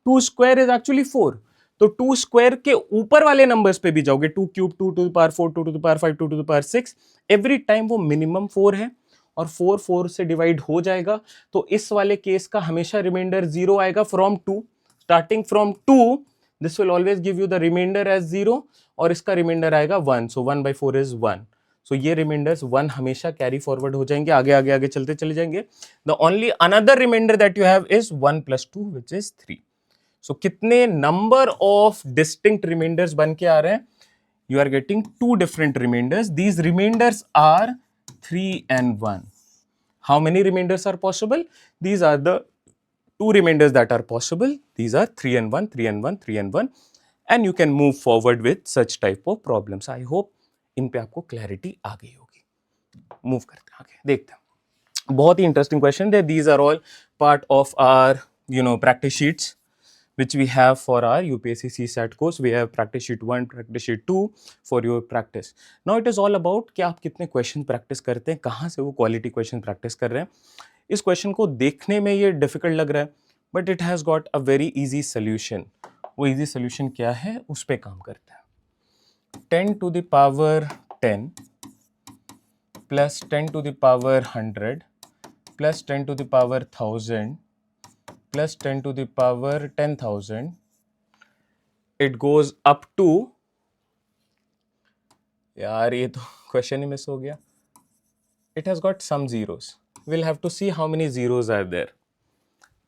2 स्क्वायर इज एक्चुअली 4, तो 2 स्क्वायर के ऊपर वाले नंबर्स पे भी जाओगे, 2 cube, 2 to the power 4, 2 to the power 5, 2 to the power 6, every time वो मिनिमम 4 है और 4 4 से डिवाइड हो जाएगा। तो इस वाले केस का हमेशा रिमाइंडर 0 आएगा from 2, starting from 2 this will always give you the remainder as 0 और इसका रिमाइंडर आएगा 1, सो 1/4 इज 1। सो ये रिमाइंडर्स 1 हमेशा कैरी फॉरवर्ड हो जाएंगे, आगे आगे आगे चलते चले जाएंगे। The only another remainder that you have is 1 + 2 which is 3। So कितने नंबर ऑफ डिस्टिंक्ट रिमाइंडर्स बन के आ रहे हैं? You are getting 2 different remainders. These remainders are 3 and 1. How many remainders are possible? These are the 2 remainders that are possible. These are 3 and 1, 3 and 1, 3 and 1. And you can move forward with such type of problems. I hope इन पे आपको clarity आ गई होगी। Move करते हैं आगे, देखते हैं। बहुत ही इंटरेस्टिंग क्वेश्चन है। These are all part of our practice sheets which we have for our UPSC CSAT course. We have practice sheet 1, practice sheet 2 for your practice. Now it is all about कि आप कितने question practice करते हैं, कहाँ से वो quality question practice कर रहे हैं। इस क्वेश्चन को देखने में ये डिफिकल्ट लग रहा है, but it has got a very easy solution. वो इजी सोल्यूशन क्या है, उस पर काम करते हैं। 10 to the power 10 plus 10 to the power 100 plus 10 to the power 1000 plus 10 to the power 10,000, it goes up to, यार ये तो क्वेश्चन ही मिस हो गया, it has got some zeros, we'll have to see how many zeros are there।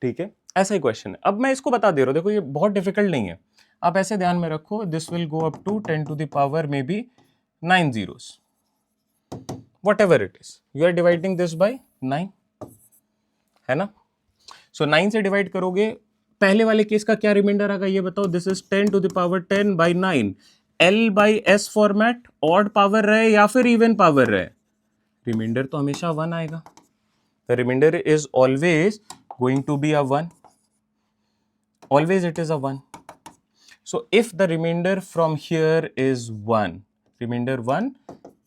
ठीक है, ऐसा ही question है। अब मैं इसको बता दे रहा हूँ, देखो ये बहुत डिफिकल्ट नहीं है, आप ऐसे ध्यान में रखो, this will go up to 10 to the power maybe 9 zeros, whatever it is, you are dividing this by 9, है ना। सो 9 से डिवाइड करोगे, पहले वाले केस का क्या रिमाइंडर आएगा ये बताओ। This is 10 to the power 10/9, L/S format, odd power रहे या फिर इवन पावर रहे, रिमाइंडर तो हमेशा 1 आएगा। The reminder is always going to be a 1, always it is a 1। So if the remainder from here is 1, remainder 1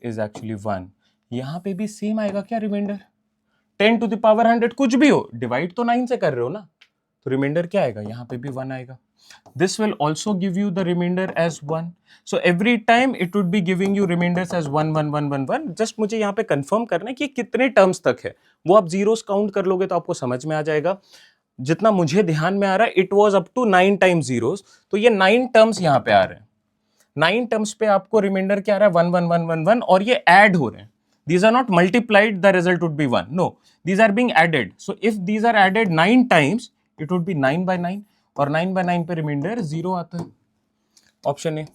is actually 1, यहां पे भी सेम आएगा क्या रिमाइंडर? 10 to the power 100 कुछ भी हो, डिवाइड तो 9 से कर रहे हो ना, तो रिमाइंडर क्या आएगा? यहाँ पे भी 1 आएगा। This will also give you the remainder as 1. So every time it would be giving you remainders as 1 1 1 1 1. Just मुझे यहाँ पे कंफर्म करना है कि कितने टर्म्स तक है, वो आप जीरोस काउंट कर लोगे तो आपको समझ में आ जाएगा। जितना मुझे ध्यान में आ रहा है, it was up to 9 times zeros, तो ये 9 टर्म्स यहाँ पे आ रहे हैं। 9 टर्म्स पे आपको रिमाइंडर क्या आ रहा है? 1 1 1 1 1, और ये ऐड हो रहे हैं। These are not multiplied, the result would be 1. No, these are being added. So if these are added 9 times, it would be 9/9, और 9/9 पे रिमाइंडर 0 आता है। Option A.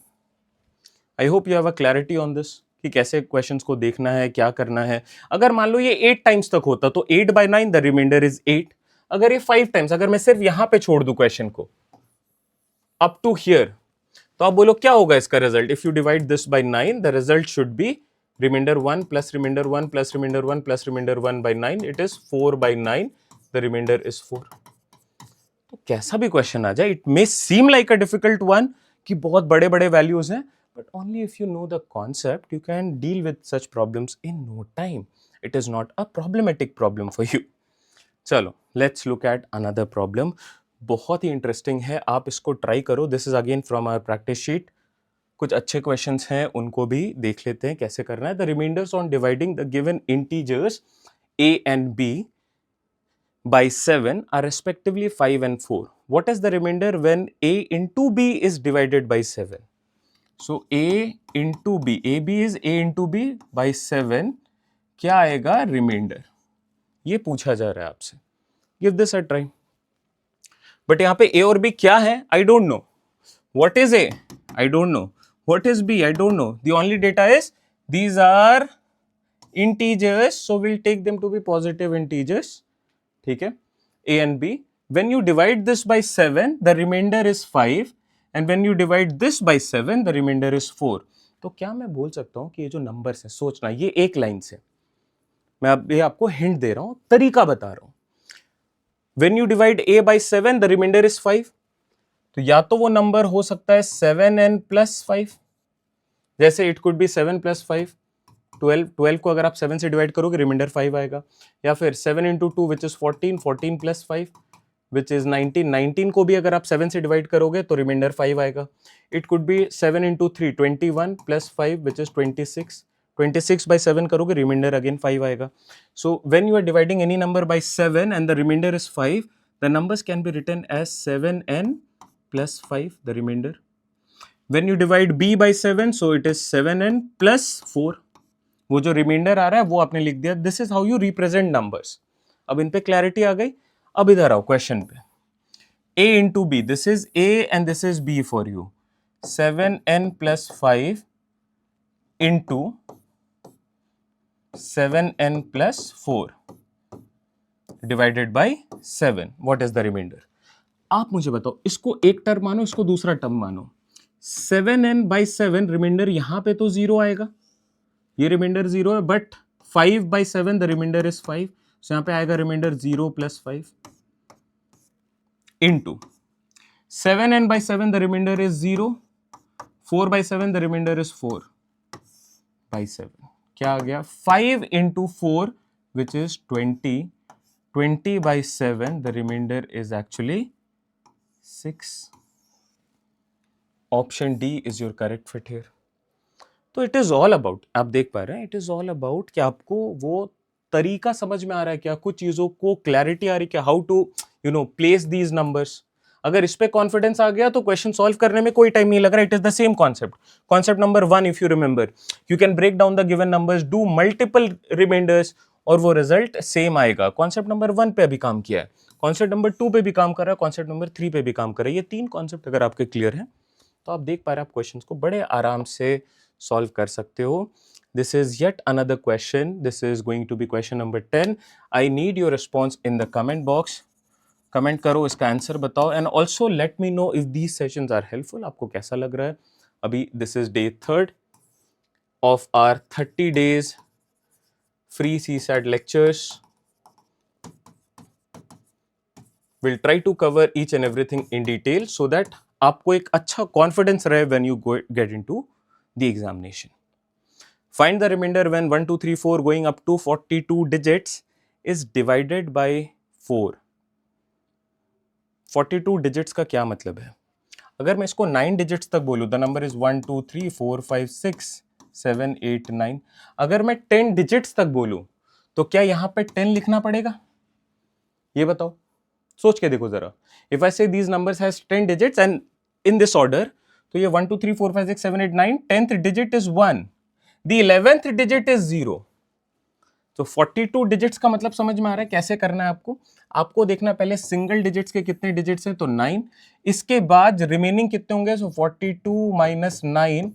I hope you have a clarity on this कि कैसे questions को देखना है, क्या करना है। अगर मान लो ये 8 टाइम्स तक होता तो 8/9 द रिमाइंडर इज 8। अगर ये 5 टाइम्स, अगर मैं सिर्फ यहां पे छोड़ दूं क्वेश्चन को अप टू हियर, तो आप बोलो क्या होगा इसका result? If you divide this by 9, the result should be remainder 1 plus remainder 1 plus remainder 1 plus remainder 1/9, it is 4/9, the reminder is 4। तो कैसा भी क्वेश्चन आ जाए, it may seem like a difficult one कि बहुत बड़े बड़े वैल्यूज हैं, but only if you know the concept you can deal with such problems in no time. It is not a problematic problem for you. चलो let's look at another problem, बहुत ही interesting है, आप इसको try करो। This is again from our practice sheet. कुछ अच्छे questions हैं, उनको भी देख लेते हैं कैसे करना है। The remainders on dividing the given integers a and b by 7 are respectively 5 and 4. What is the remainder when a into b is divided by 7? So a into b, ab is a into b by 7, क्या आएगा reminder? ये पूछा जा रहा है आपसे। Give this a try. But यहां पे a और b क्या है? I don't know. What is a? I don't know. What is b? I don't know. The only data is these are integers, so we'll take them to be positive integers. ठीक है, a and b. When you divide this by 7, the remainder is 5, and when you divide this by 7, the remainder is 4. तो क्या मैं बोल सकता हूं कि ये जो नंबर्स है, सोचना, ये एक लाइन से मैं अब ये आपको हिंट दे रहा हूं, तरीका बता रहा हूं. When you divide a by 7, the remainder is 5. तो या तो वो नंबर हो सकता है 7n plus 5, जैसे इट कुड बी 7 plus 5, 12 को अगर आप 7 से डिवाइड करोगे रिमाइंडर 5 आएगा, या फिर 7 into 2 which is 14, 14 plus 5 which is 19, 19 को भी अगर आप 7 से डिवाइड करोगे तो रिमाइंडर 5 आएगा. It could be 7 into 3, 21 plus 5 which is 26, 26 by 7 करोगे रिमाइंडर अगेन 5 आएगा. So when you are dividing any number by 7 and the remainder is 5, the numbers can be written as 7n plus 5, the remainder. When you divide b by 7, so it is 7n plus 4. वो जो reminder आ रहा है वो आपने लिख दिया. This is how you represent numbers. अब इन पे क्लैरिटी आ गई. अब इधर आओ क्वेश्चन पे. a into b, this is a and this is b for you. 7n plus 5 into 7n plus 4 divided by 7. What is the remainder? आप मुझे बताओ, इसको एक टर्म मानो, इसको दूसरा टर्म मानो. 7n by 7 रिमाइंडर यहां पे तो 0 आएगा, ये रिमाइंडर 0 है, but 5 by 7 the reminder is 5, so यहां पे आएगा reminder 0 plus 5 into 7n by 7 the remainder is 0, 4 by 7 the remainder is 4 by 7. क्या आ गया? 5 into 4 which is 20, 20 by 7 the remainder is actually 6. Option D is your correct fit here. तो it is all about, आप देख पा रहे हैं, it is all about कि आपको वो तरीका समझ में आ रहा है क्या, कुछ चीजों को क्लैरिटी आ रही है क्या, how to place these numbers. अगर इस पे कॉन्फिडेंस आ गया तो क्वेश्चन सॉल्व करने में कोई टाइम नहीं लग रहा. It is the same concept. Concept number 1, if you remember, you can break down the given numbers, do multiple reminders और वो रिजल्ट सेम आएगा. कॉन्सेप्ट नंबर 1 पे अभी काम किया है, कॉन्सेप्ट नंबर 2 पे भी काम कर रहा है, कॉन्सेप्ट नंबर 3 पे भी काम कर रहा है. ये 3 कॉन्सेप्ट अगर आपके क्लियर है तो आप देख पा रहे हैं, आप क्वेश्चंस को बड़े आराम से सॉल्व कर सकते हो. This is yet another question. This is going to be question number 10. I need your response in the comment box. Comment करो, इसका आंसर बताओ, and also let me know if these sessions are helpful. आपको कैसा लग रहा है अभी. This is day 3rd of our 30 days free CSAT lectures. We'll try to cover each and everything in detail so that आपको एक अच्छा confidence रहे when you get into the examination. Find the remainder when 1, 2, 3, 4 going up to 42 digits is divided by 4. 42 digits का क्या मतलब है? अगर मैं इसको 9 digits तक बोलूँ, the number is 1, 2, 3, 4, 5, 6, 7, 8, 9. अगर मैं 10 digits तक बोलूँ तो क्या यहाँ पे 10 लिखना पड़ेगा? ये बताओ, सोच के देखो जरा. If I say these numbers has 10 digits and in this order, तो ये 1, 2, 3, 4, 5, 6, 7, 8, 9, 10th digit is 1. The 11th digit is 0. तो 42 डिजिट्स का मतलब समझ में आ रहा है कैसे करना है आपको. आपको देखना पहले सिंगल डिजिट्स के कितने डिजिट्स हैं, तो 9. इसके बाद रिमेनिंग कितने होंगे, so 42 minus 9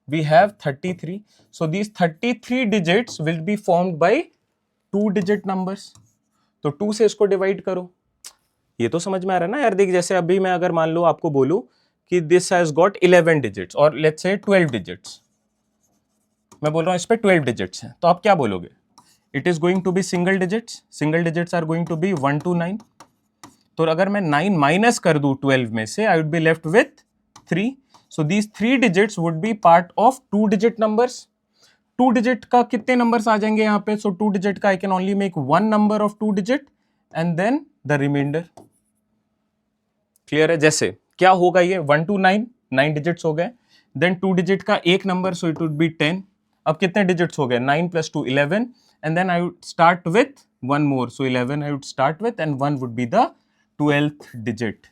we have 33. So these 33 digits will be formed by 2 digit numbers. तो 2 से इसको डिवाइड करो. ये तो समझ में आ रहा है ना यार. देख, जैसे अभी मैं अगर मान लो आपको बोलूं कि दिस हैज गॉट 11 डिजिट्स और लेट्स से 12 डिजिट्स, मैं बोल रहा हूं इस पे 12 डिजिट्स हैं, तो आप क्या बोलोगे? It is going to be single digits. Single digits are going to be 1 to 9. तो अगर मैं 9 माइनस कर दूं 12 में से, I would be left with 3. So these 3 digits would be part of 2 digit numbers. 2 digit का कितने नंबर्स आ जाएंगे यहाँ पे? सो 2 डिजिट का I can only make 1 number of 2 digit and then the reminder. Clear है? जैसे क्या होगा ये 1 to 9, 9 डिजिट्स हो गए, देन 2 डिजिट का एक number, so it would be 10. अब कितने डिजिट्स हो गए? 9 plus 2, 11, and then I would start with one more, so 11 I would start with, and 1 would be the 12th digit.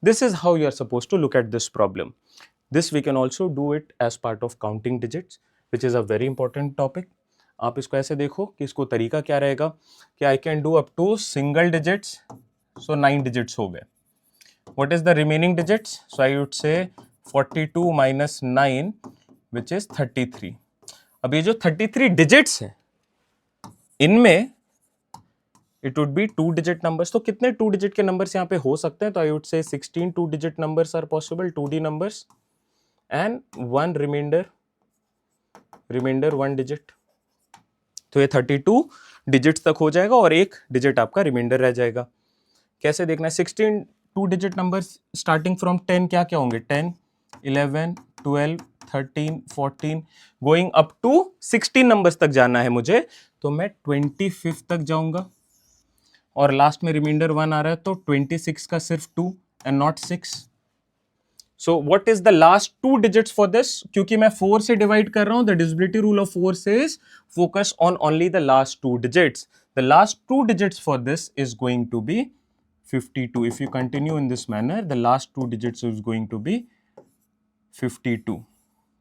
This is how you are supposed to look at this problem. This we can also do it as part of counting digits, which is a very important topic. आप इसको ऐसे देखो कि इसको तरीका क्या रहेगा कि I can do up to single digits, so 9 digits हो गए. What is the remaining digits? So I would say 42 minus 9, which is 33. अब ये जो 33 डिजिट्स हैं, इनमें it would be 2 digit numbers. तो कितने 2 डिजिट के नंबर्स यहाँ पे हो सकते हैं? तो I would say 16 2 digit numbers are possible, 2D numbers, and one reminder 1 digit. तो ये 32 डिजिट्स तक हो जाएगा और एक डिजिट आपका रिमाइंडर रह जाएगा। कैसे देखना है? 16 2 डिजिट नंबर्स स्टार्टिंग फ्रॉम 10 क्या क्या होंगे? 10 11 12 13 14 गोइंग अप टू 16 नंबर्स तक जाना है मुझे, तो मैं 25 तक जाऊंगा और लास्ट में रिमाइंडर 1 आ रहा है, तो 26 का सिर्फ 2 and not 6। So what is the last 2 digits for this? क्योंकि मैं 4 से डिवाइड कर रहा हूं, the divisibility rule of 4 says focus on only the last 2 digits. The last 2 digits for this is going to be 52. If you continue in this manner, the last 2 digits is going to be 52.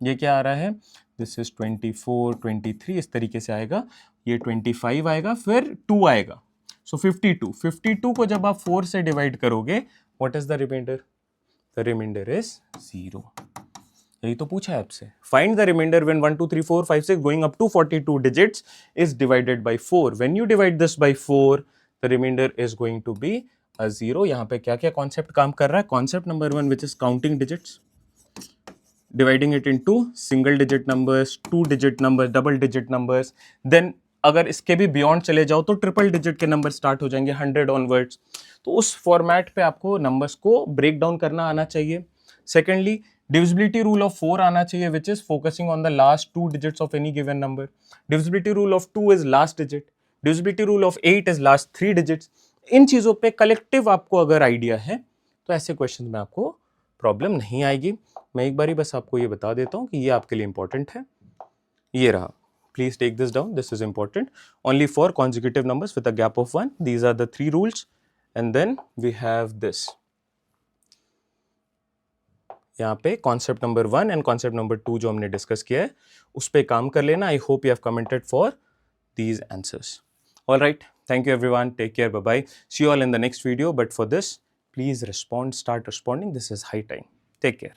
ये क्या आ रहा है? This is 24 23 इस तरीके से आएगा, ये 25 आएगा, फिर 2 आएगा, so 52। 52 को जब आप 4 से डिवाइड करोगे, what is the remainder? The remainder is 0। यही तो पूछा है आपसे। Find the remainder when 1 2 3 4 5 6 going up to 42 digits is divided by 4। When you divide this by 4, the remainder is going to be a 0। यहाँ पे क्या क्या कॉन्सेप्ट काम कर रहा है? Concept number 1 which is counting digits, dividing it into single digit numbers, 2 digit numbers, double digit numbers, then अगर इसके भी बियॉन्ड चले जाओ तो ट्रिपल डिजिट के नंबर स्टार्ट हो जाएंगे 100 ऑनवर्ड्स। तो उस फॉर्मेट पे आपको नंबर्स को ब्रेक डाउन करना आना चाहिए। सेकेंडली, divisibility rule of 4 आना चाहिए, which is focusing on the last 2 digits of any given number. Divisibility rule of 2 is last digit, divisibility rule of 8 is last 3 digits। इन चीजों पे कलेक्टिव आपको अगर आइडिया है तो ऐसे क्वेश्चन में आपको प्रॉब्लम नहीं आएगी। मैं एक बारी बस आपको ये बता देता हूँ कि ये आपके लिए इंपॉर्टेंट है। ये रहा, please take this down, this is important, only for consecutive numbers with a gap of 1। these are the 3 rules, and then we have this, यहाँ पे concept number 1 and concept number 2 जो हमने डिस्कस किया है उस पे काम कर लेना। I hope you have commented for these answers. All right, thank you everyone, take care, bye bye, see you all in the next video. But for this, please respond, start responding, this is high time. Take care.